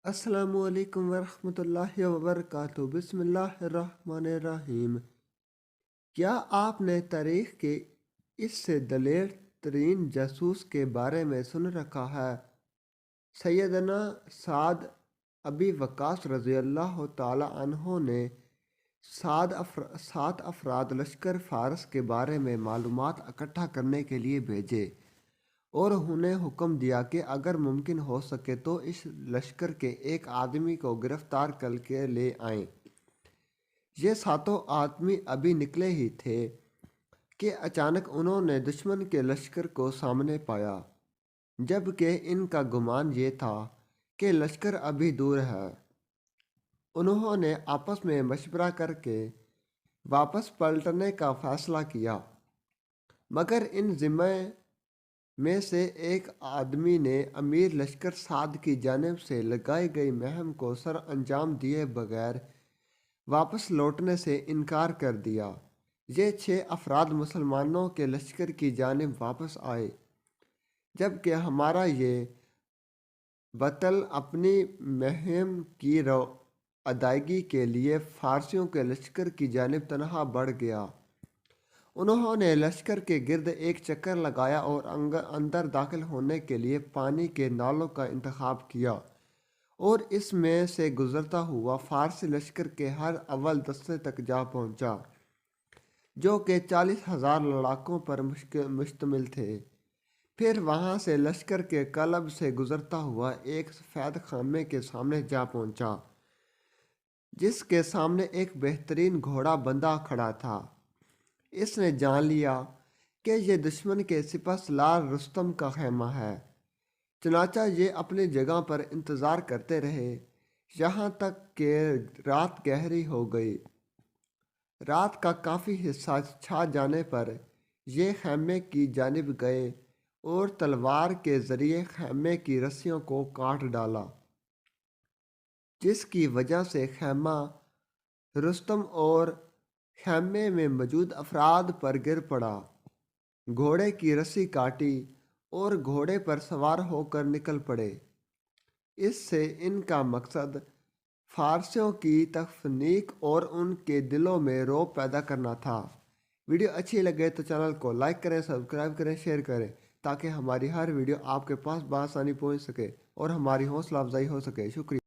السلام علیکم ورحمۃ اللہ وبرکاتہ۔ بسم اللہ الرحمن الرحیم۔ کیا آپ نے تاریخ کے اس سے دلیر ترین جاسوس کے بارے میں سن رکھا ہے؟ سیدنا سعد ابی وقاص رضی اللہ تعالی عنہ نے سات افراد لشکر فارس کے بارے میں معلومات اکٹھا کرنے کے لیے بھیجے اور انہیں حکم دیا کہ اگر ممکن ہو سکے تو اس لشکر کے ایک آدمی کو گرفتار کر کے لے آئیں۔ یہ ساتوں آدمی ابھی نکلے ہی تھے کہ اچانک انہوں نے دشمن کے لشکر کو سامنے پایا، جبکہ ان کا گمان یہ تھا کہ لشکر ابھی دور ہے۔ انہوں نے آپس میں مشورہ کر کے واپس پلٹنے کا فیصلہ کیا، مگر ان ذمہ میں سے ایک آدمی نے امیر لشکر سعد کی جانب سے لگائی گئی مہم کو سر انجام دیے بغیر واپس لوٹنے سے انکار کر دیا۔ یہ 6 افراد مسلمانوں کے لشکر کی جانب واپس آئے، جبکہ ہمارا یہ بطل اپنی مہم کی ادائیگی کے لیے فارسیوں کے لشکر کی جانب تنہا بڑھ گیا۔ انہوں نے لشکر کے گرد ایک چکر لگایا اور اندر داخل ہونے کے لیے پانی کے نالوں کا انتخاب کیا، اور اس میں سے گزرتا ہوا فارسی لشکر کے ہر اول دستے تک جا پہنچا، جو کہ 40,000 لڑاکوں پر مشتمل تھے۔ پھر وہاں سے لشکر کے قلب سے گزرتا ہوا ایک سفید خیمے کے سامنے جا پہنچا، جس کے سامنے ایک بہترین گھوڑا بندھا کھڑا تھا۔ اس نے جان لیا کہ یہ دشمن کے سپہ سالار رستم کا خیمہ ہے، چنانچہ یہ اپنی جگہ پر انتظار کرتے رہے یہاں تک کہ رات گہری ہو گئی۔ رات کا کافی حصہ چھا جانے پر یہ خیمے کی جانب گئے اور تلوار کے ذریعے خیمے کی رسیوں کو کاٹ ڈالا، جس کی وجہ سے خیمہ رستم اور خیمے میں موجود افراد پر گر پڑا۔ گھوڑے کی رسی کاٹی اور گھوڑے پر سوار ہو کر نکل پڑے۔ اس سے ان کا مقصد فارسیوں کی تفریق اور ان کے دلوں میں رعب پیدا کرنا تھا۔ ویڈیو اچھی لگے تو چینل کو لائک کریں، سبسکرائب کریں، شیئر کریں، تاکہ ہماری ہر ویڈیو آپ کے پاس بآسانی پہنچ سکے اور ہماری حوصلہ افزائی ہو سکے۔ شکریہ۔